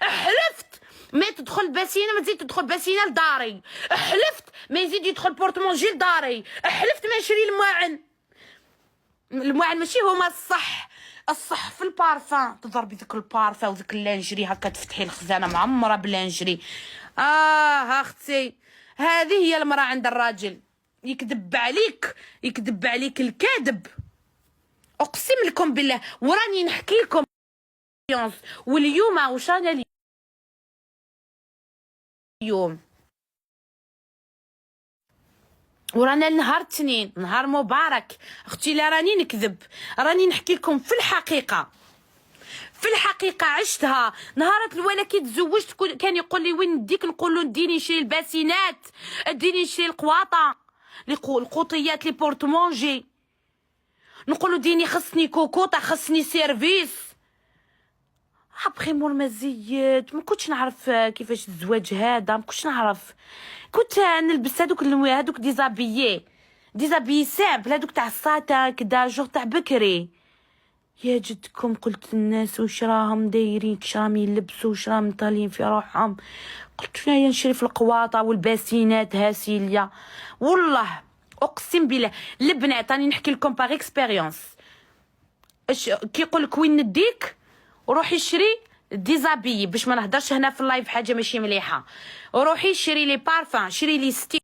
حلفت ما تدخل باسينه، ما تزيد تدخل باسينه لداري. حلفت ما يزيد يدخل بورتمونجي لداري. حلفت ما نشري المواعن ماشي هما الصح في البارفان. تضربي ذاك البارفان وذاك اللانجري هكا، تفتحي الخزانه معمره بلانجري. اختي هذه هي المراه عند الراجل. يكذب عليك الكاذب. اقسم لكم بالله وراني نحكي لكم. واليوم واش رانا اليوم؟ ورانا نهار الاثنين، نهار مبارك. اختي لا راني نكذب، راني نحكي لكم في الحقيقه عشتها. نهارات الاولى كي تزوجت كان يقول لي وين نديك، نقول له اديني نشري الباسينات، اديني نشري القواطه، القوطيات لي بورتمونجي. نقول له ديني خصني كوكوطه، خصني سيرفيس. ابخي مور ما زيد ما كنتش نعرف كيفاش الزواج هذا، ما كنتش نعرف. كنت نلبس هذوك ديزابيي سامبل، هذوك تاع الساتا كدا جوغ تاع بكري. يا جدكم قلت الناس واش راهم دايرين، كش راهم يلبسوا، واش راهم طالين في روحهم. قلت يا نشري في القواطه والباسينات هاسيليا. والله اقسم بالله البنات راني نحكي لكم باغ اكسبيريونس. كي يقول لك وين نديك وروحي شري ديزابيي، باش ما نهضرش هنا في اللايف حاجه ماشي مليحه. وروحي شري لي بارفان، شري لي ستيل.